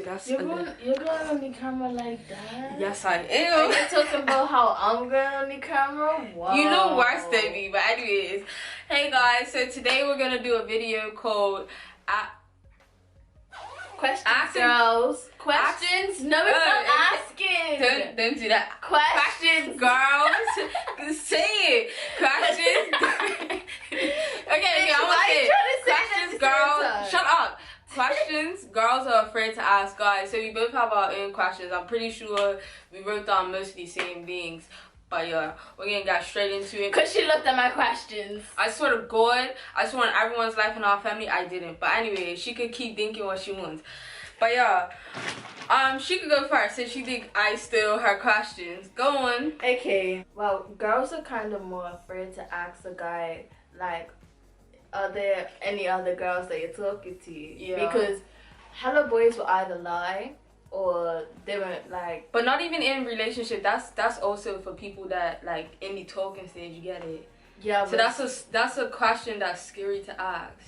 You're going on the camera like that? Yes, I Are am. you talking about how I'm going on the camera? Wow. You know worse than me, but anyways. Hey guys, so today we're gonna do a video called Questions, girls. Questions? No, it's not asking. Don't do that. Questions, girls. Say it. Questions. okay, I want to say it. Questions, girls. Shut up. Questions girls are afraid to ask guys. So we both have our own questions. I'm pretty sure we wrote down most of the same things. But yeah, we're gonna get straight into it. Cause she looked at my questions. I swear to God, I swear on everyone's life in our family, I didn't. But anyway, she could keep thinking what she wants. But yeah, she could go first since she think I steal her questions. Go on. Okay. Well, girls are kind of more afraid to ask a guy like, are there any other girls that you're talking to? Yeah. Because hello boys will either lie or they won't like. But not even in relationship. That's also for people that like in the talking stage. You get it? Yeah. So that's a question that's scary to ask.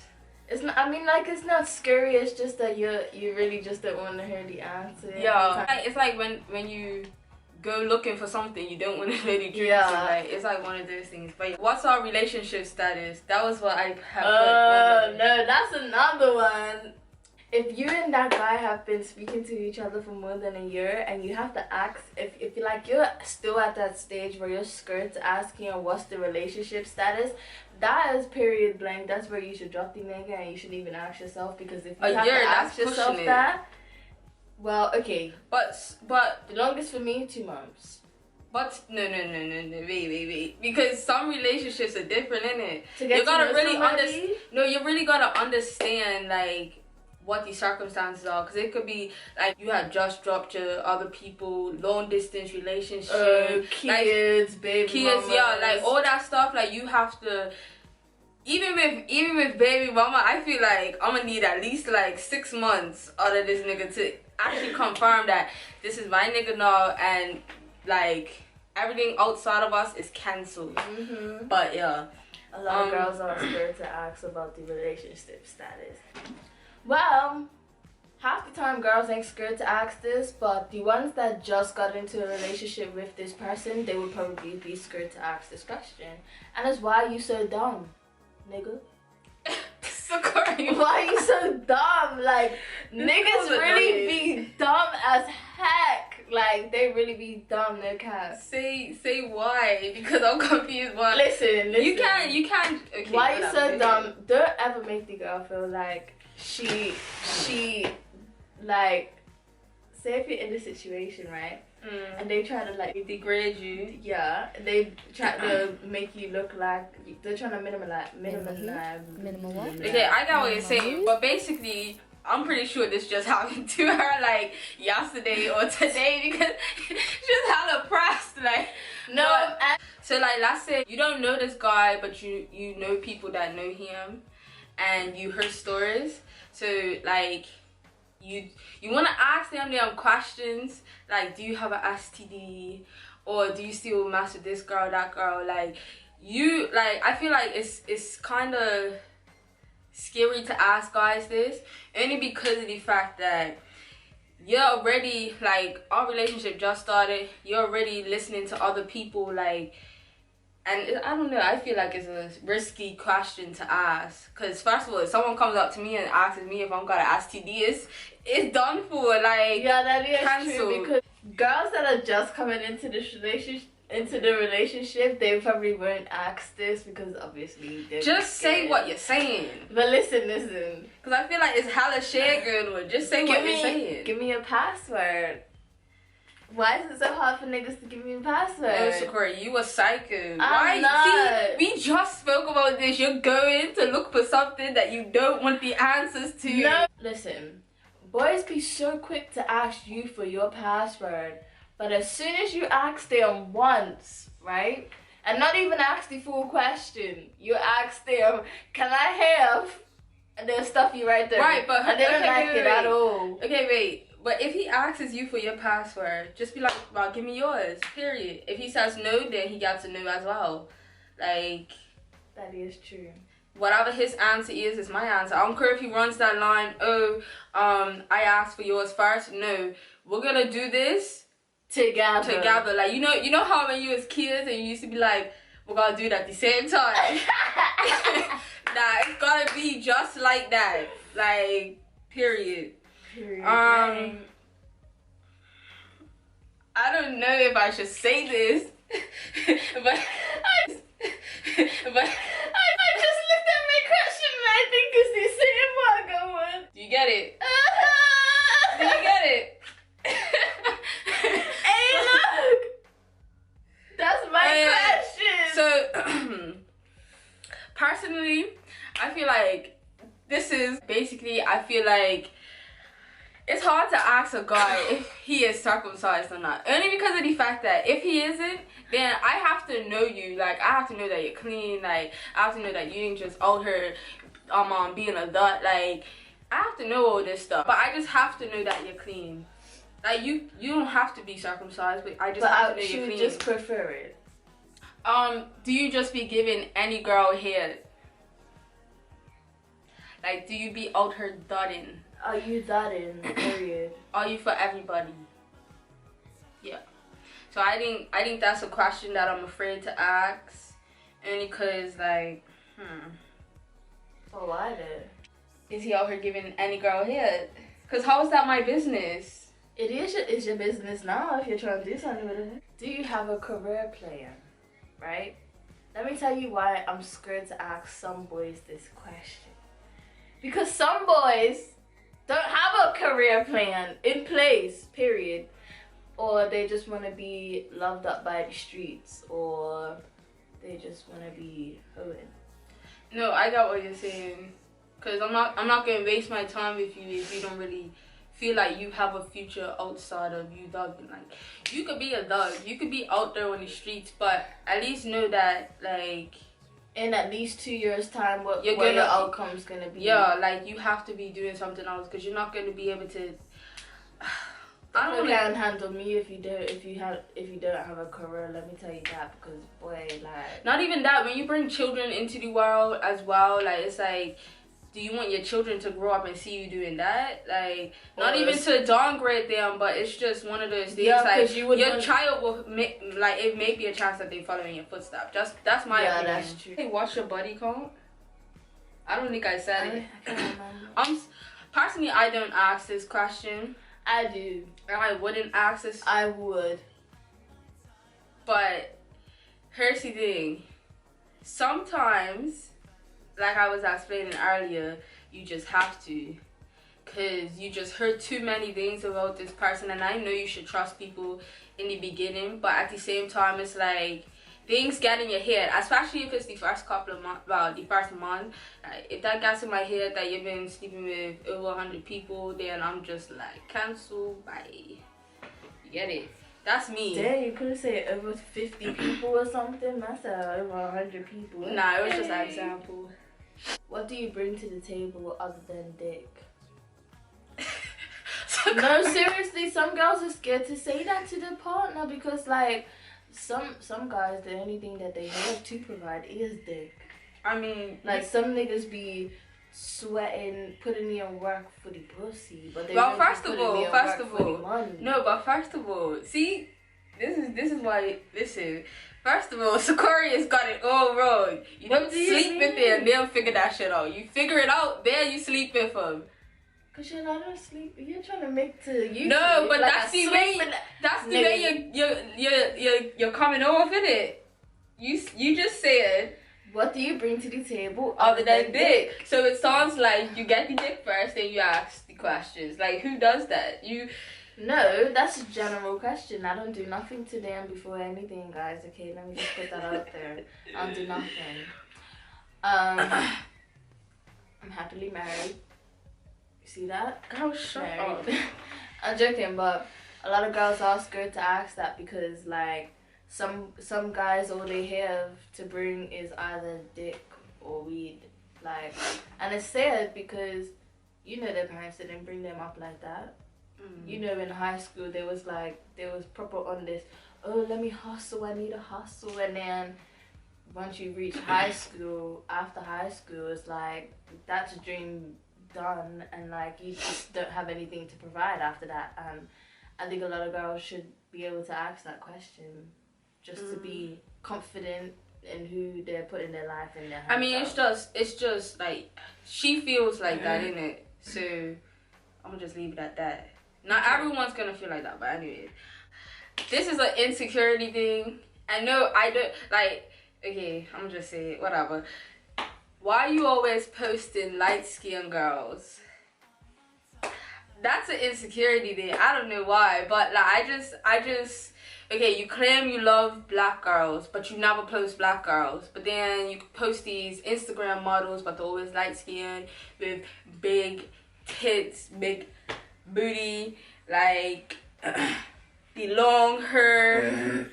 It's not. I mean, like it's not scary. It's just that you really just don't want to hear the answer. Yeah. It's like when you go looking for something you don't want to know the truth. Yeah. So like it's like one of those things. But what's our relationship status? That was what I have. No, that's another one. If you and that guy have been speaking to each other for more than a year and you have to ask if you like you're still at that stage where you're scared to asking what's the relationship status, that is period blank. That's where you should drop the nigga and you shouldn't even ask yourself, because if you have to ask yourself that, well, okay. But the longest for me, 2 months. But no, wait. Because some relationships are different, innit? You gotta really understand. No, you really gotta understand like what the circumstances are, because it could be like you had just dropped your other people, long distance relationship, kids, baby mamas. Yeah, like all that stuff. Like you have to. Even with baby mama, I feel like I'm gonna need at least like 6 months out of this nigga to actually confirm that this is my nigga now, and like everything outside of us is cancelled. But yeah, a lot of girls are scared to ask about the relationship status. Well, half the time girls ain't scared to ask this, but the ones that just got into a relationship with this person, they would probably be scared to ask this question. And that's why you so dumb, nigga. Sekauri. Why you so dumb? Like, niggas really be dumb as heck. Like, they really be dumb, no cap. Say why, because I'm confused. Why? Listen. You can't. Okay, why you so dumb? Don't ever make the girl feel like she like, say if you're in this situation, right? And they try to like degrade you. Yeah, they try to make you look like they're trying to minimize. Okay, I got what you're saying, but basically, I'm pretty sure this just happened to her like yesterday or today, because she's hella pressed. Like, no. So like, let's say you don't know this guy, but you know people that know him, and you heard stories. So like, you want to ask them questions like, do you have an STD, or do you still mess with this girl, that girl? Like, I feel like it's kind of scary to ask guys this, only because of the fact that you're already like, our relationship just started, you're already listening to other people, like, and I don't know, I feel like it's a risky question to ask, because first of all, if someone comes up to me and asks me if I'm got an STD, it's done for. Like, yeah, that is canceled. True, because girls that are just coming into this relationship, they probably won't ask this, because obviously they're just say what you're saying. But listen, because I feel like it's hella shit, girl. Just say what you're saying. Give me a password. Why is it so hard for niggas to give me a password? Oh, Sekauri, you a psycho. I'm not. See, we just spoke about this. You're going to look for something that you don't want the answers to. No. Listen, boys be so quick to ask you for your password, but as soon as you ask them once, right? And not even ask the full question. You ask them, can I have? And they'll stuff you right there. Right, but and they don't like it at all. Okay, wait. But if he asks you for your password, just be like, well, give me yours, period. If he says no, then he got to know as well. Like, that is true. whatever his answer is my answer. I don't care if he runs that line, oh, I asked for yours first. No, we're gonna do this together. Like, you know how when you was kids and you used to be like, we're gonna do it at the same time. Nah, it's gotta be just like that. Like, period. I don't know if I should say this, but I just looked at my question and I think it's the same one. Go on. Do you get it? Do you get it? Hey, look! That's my question. So, personally, I feel like this is basically, I feel like it's hard to ask a guy if he is circumcised or not. Only because of the fact that if he isn't, then I have to know you. Like, I have to know that you're clean. Like, I have to know that you didn't just out here being a nut. Like, I have to know all this stuff. But I just have to know that you're clean. Like, you don't have to be circumcised, but I just have to know you're clean. But I just prefer it. Do you just be giving any girl head? Like, do you be out here dudding? Are you dudding? Period. Are you for everybody? Yeah. So I think that's a question that I'm afraid to ask, only cause like, So why then? Is he out here giving any girl head? Cause how is that my business? It's your business now if you're trying to do something with it. Do you have a career plan? Right? Let me tell you why I'm scared to ask some boys this question. Because some boys don't have a career plan in place, period. Or they just want to be loved up by the streets, or they just want to be hoeing. No, I got what you're saying. Cause I'm not gonna waste my time with you if you don't really feel like you have a future outside of you thugging. Like, you could be a thug, you could be out there on the streets, but at least know that, like, in at least 2 years time, what your outcome's gonna be. Yeah, like, you have to be doing something else, because you're not going to be able to. I don't can't handle me if you don't have a career. Let me tell you that, because boy, like, not even that. When you bring children into the world as well, like, it's like, do you want your children to grow up and see you doing that? Like, not even to downgrade them, but it's just one of those things. Yeah, like, your child will make, like, it may be a chance that they follow in your footsteps. That's my opinion. Yeah, that's true. Hey, what's your body count? I don't think I said it. I can't remember. Personally, I don't ask this question. I do. And I wouldn't ask this. I would. But here's the thing. Sometimes, like I was explaining earlier, you just have to. Because you just heard too many things about this person. And I know you should trust people in the beginning. But at the same time, it's like, things get in your head, especially if it's the first couple of months, well, the first month. If that gets in my head that you've been sleeping with over 100 people, then I'm just like, cancel, bye. You get it? That's me. Damn, you could say over 50 people or something. That's over 100 people. Nah, it was just an example. What do you bring to the table other than dick? No, seriously, some girls are scared to say that to their partner because, like, some guys, the only thing that they have to provide is dick. I mean, like, some niggas be sweating, putting in work for the pussy, but they first of all, see, this is why, listen, first of all, Sekauri has got it all wrong. You don't sleep with them and they'll figure that shit out. You figure it out, then you sleep with them. Cause you're not asleep. You're trying to make to YouTube. No, but like that's the way. That's the way you're coming off in it. You just said. What do you bring to the table other than dick? So it sounds like you get the dick first, then you ask the questions. Like, who does that? You. No, that's a general question. I don't do nothing to them before anything, guys. Okay, let me just put that out there. I don't do nothing. I'm happily married. See that? Girl, shut up. I'm joking, but a lot of girls are scared to ask that because, like, some guys, all they have to bring is either dick or weed. Like, and it's sad because, you know, their parents didn't bring them up like that. You know, in high school, they was proper on this, oh, let me hustle, I need a hustle, and then once you reach high school, after high school, it's like that's a dream done, and like you just don't have anything to provide after that. And I think a lot of girls should be able to ask that question just to be confident in who they're putting their life in their hands. I mean, it's just like she feels like that, innit? So I'm gonna just leave it at that. Not everyone's gonna feel like that, but anyway, this is an insecurity thing. I know I don't like. Okay, I'm gonna just say it, whatever. Why you always posting light-skinned girls? That's an insecurity thing. I don't know why, but like I just okay, you claim you love black girls, but you never post black girls. But then you post these Instagram models, but they're always light-skinned with big tits, big booty, like the long hair,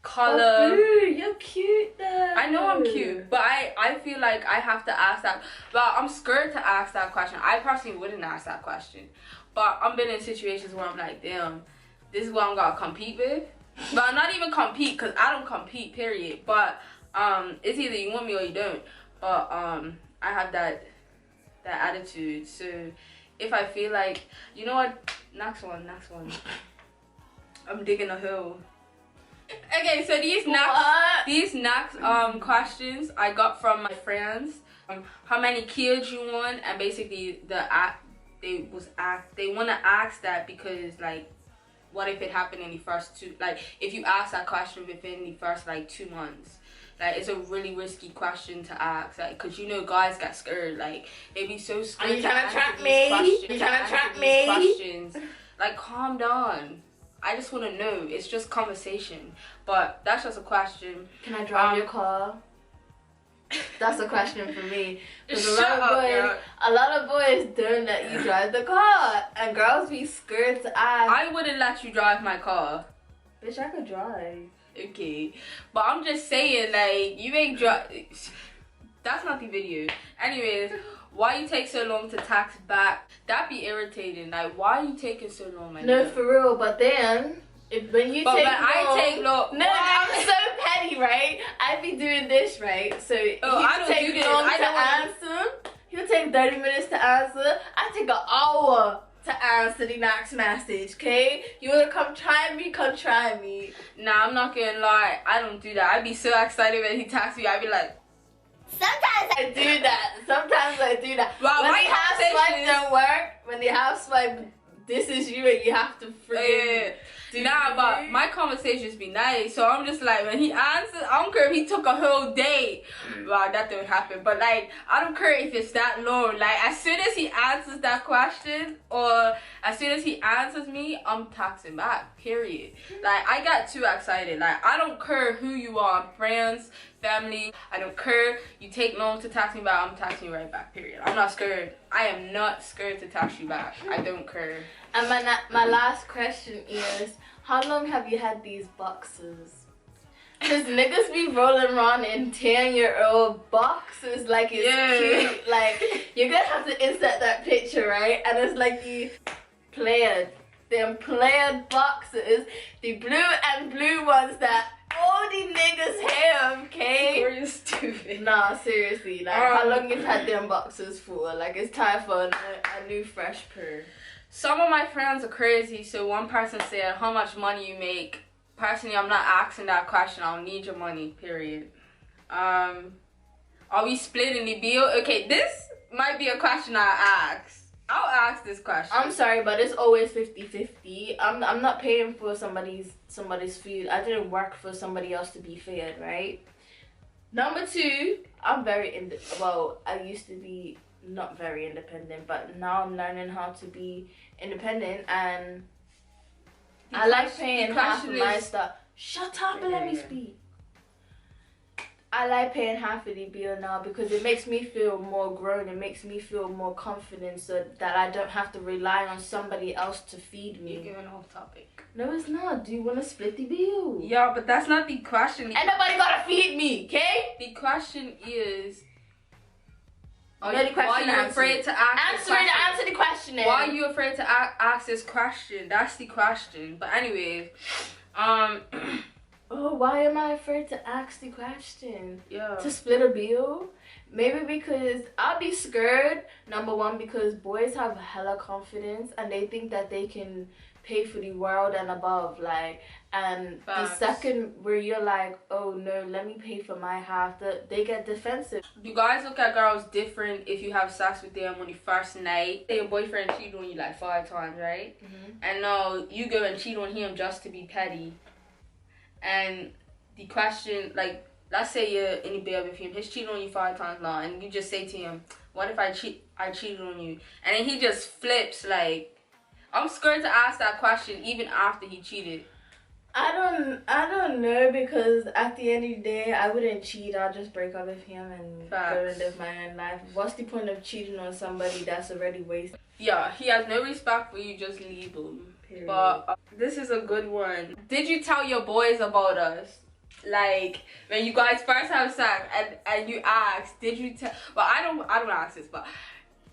color. Oh, you're cute though. I know I'm cute, but I feel like I have to ask that. Well, I'm scared to ask that question. I personally wouldn't ask that question, but I've been in situations where I'm like, damn, this is what I'm gonna compete with. But I'm not even compete, because I don't compete, period. But it's either you want me or you don't. But I have that attitude. So if I feel like, you know what, next one. I'm digging a hole. Okay, so these next questions I got from my friends. How many kids you want, and basically they want to ask that because like, what if it happened in the first two, like if you ask that question within the first like 2 months, like it's a really risky question to ask, like, cause you know guys get scared, like they be so scared. Are you trying to trap me? You trying to trap me? Questions. Like, calm down. I just want to know. It's just conversation. But that's just a question. Can I drive your car? That's a question for me. Because Shut a lot of boys don't let you drive the car. And girls be scared to ask. I wouldn't let you drive my car. Bitch, I could drive. Okay. But I'm just saying, like, you ain't drive. That's not the video. Anyways, why you take so long to tax back? That be irritating. Like, why you taking so long? Like, no, for real. But then, when you take long... I take long... No, I'm so petty, right? I be doing this, right? So, I don't do this. Long to answer. He'll take 30 minutes to answer. I take an hour to answer the next message, okay? You wanna come try me? Come try me. Nah, I'm not gonna lie. I don't do that. I be so excited when he texts me. I be like... Sometimes I do that. Well, when the house swipe don't work, when the house swipe, this is you and you have to freaking Nah, but my conversations be nice, so I'm just like, when he answers, I don't care if he took a whole day. Well, that don't happen, but like, I don't care if it's that long. Like, as soon as he answers that question, or as soon as he answers me, I'm texting back, period. Like, I got too excited. Like, I don't care who you are, friends, family, I don't care. You take long to text me back, I'm texting you right back, period. I'm not scared. I am not scared to text you back. I don't care. And my last question is, how long have you had these boxes? Because niggas be rolling around in 10-year-old boxes like it's cute. Like, you're gonna have to insert that picture, right? And it's like the them plaid boxes, the blue and blue ones that all the niggas have, okay? You're stupid. Nah, seriously, like, how long you've had them boxes for? Like, it's time for a new fresh pair. Some of my friends are crazy, so one person said, how much money you make? Personally, I'm not asking that question. I don't need your money, period. Are we splitting the bill? Okay, this might be a question I ask. I'll ask this question. I'm sorry, but it's always 50-50. I'm not paying for somebody's food. I didn't work for somebody else to be fed, right? Number two, I'm very I used to be not very independent, but now I'm learning how to be independent, and I like paying half of my stuff. Shut up and let me speak. I like paying half of the bill now because it makes me feel more grown. It makes me feel more confident, so that I don't have to rely on somebody else to feed me. You're giving off topic. No, it's not. Do you want to split the bill? Yeah, but that's not the question. Ain't nobody gotta feed me, okay? The question is, why are you afraid to ask Answer the question then. Why are you afraid to ask this question? That's the question. But anyways, Oh, why am I afraid to ask the question? Yeah. To split a bill? Maybe because I'll be scared. Number one, because boys have hella confidence and they think that they can pay for the world and above. Like, and Facts. the second where you're like, oh no, let me pay for my half, they get defensive. Do guys look at girls different if you have sex with them on the first night? Say your boyfriend cheated on you like 5 times, right? And now you go and cheat on him just to be petty. And the question, like, let's say you're in a bed with him, he's cheating on you 5 times now, and you just say to him, what if I cheated on you? And then he just flips, like, I'm scared to ask that question even after he cheated. I don't know, because at the end of the day, I wouldn't cheat. I'll just break up with him and go and live my own life. What's the point of cheating on somebody that's already wasted? Yeah, he has no respect for you, just leave him. Period. But this is a good one. Did you tell your boys about us? Like, when you guys first have sex and you asked, did you tell? Well, I don't ask this, but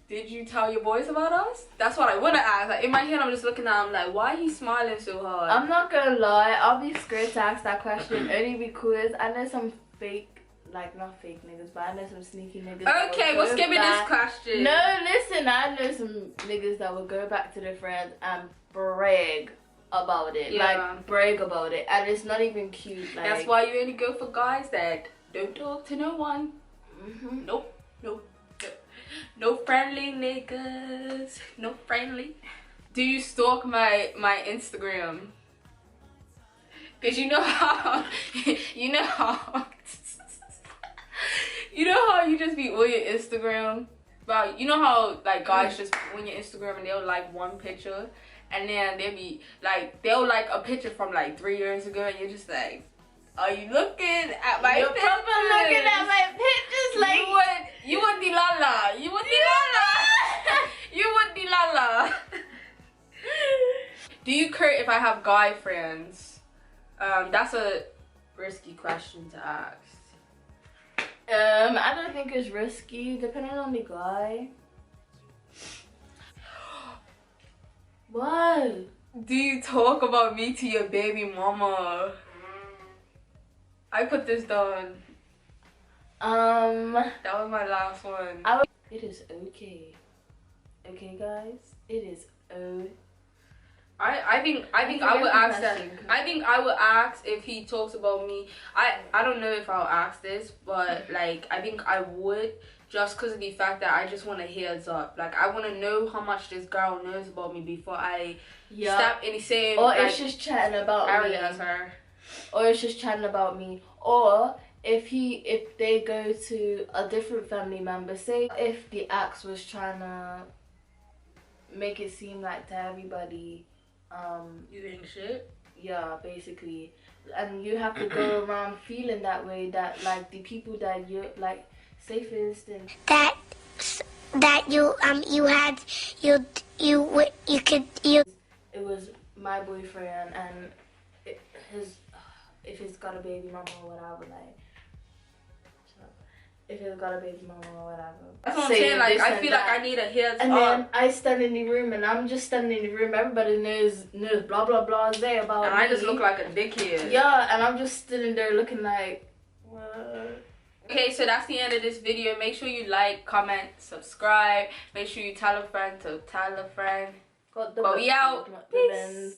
did you tell your boys about us? That's what I want to ask. Like, in my head, I'm just looking at him like, why he smiling so hard? I'm not gonna lie, I'll be scared to ask that question only because I know some fake, like, not fake niggas, but I know some sneaky niggas. Okay, well, skip me this question. No, listen, I know some niggas that will go back to their friends and brag about it. Yeah. Like, brag about it. And it's not even cute. Like, that's why you only go for guys that don't talk to no one. Nope. No friendly niggas. No friendly. Do you stalk my Instagram? Cause you know how you know how you just be on your Instagram. But you know how like guys just on your Instagram and they'll like one picture and then they'll like a picture from like 3 years ago and you're just like, are you looking at my you're pictures? probably looking at my pictures like you would the lala. You would the lala. You would the lala. Do you care if I have guy friends? That's a risky question to ask. I don't think it's risky, depending on the guy. What? Do you talk about me to your baby mama? I put this down. That was my last one. It is okay. Okay, guys? It is okay. I think I would ask that. I think I would ask if he talks about me. I don't know if I'll ask this, but like I think I would, just because of the fact that I just want a heads up. Like I want to know how much this girl knows about me before I step in the same. Or like, it's just chatting about me. As her. Or it's just chatting about me. Or if they go to a different family member, say if the ex was trying to make it seem like to everybody, you ain't shit. Yeah, basically, and you have to go around feeling that way, that like the people that you like, say for instance that you it was my boyfriend and if he's got a baby mama or whatever, like if he's got a baby mama or whatever. That's what I'm saying, like I feel like I need a heads up. And then I stand in the room and I'm just standing in the room, everybody knows blah blah blah there about and me. I just look like a dickhead. Yeah, and I'm just sitting there looking like, what? Okay, so that's the end of this video. Make sure you like, comment, subscribe. Make sure you tell a friend to tell a friend. But we out. Peace.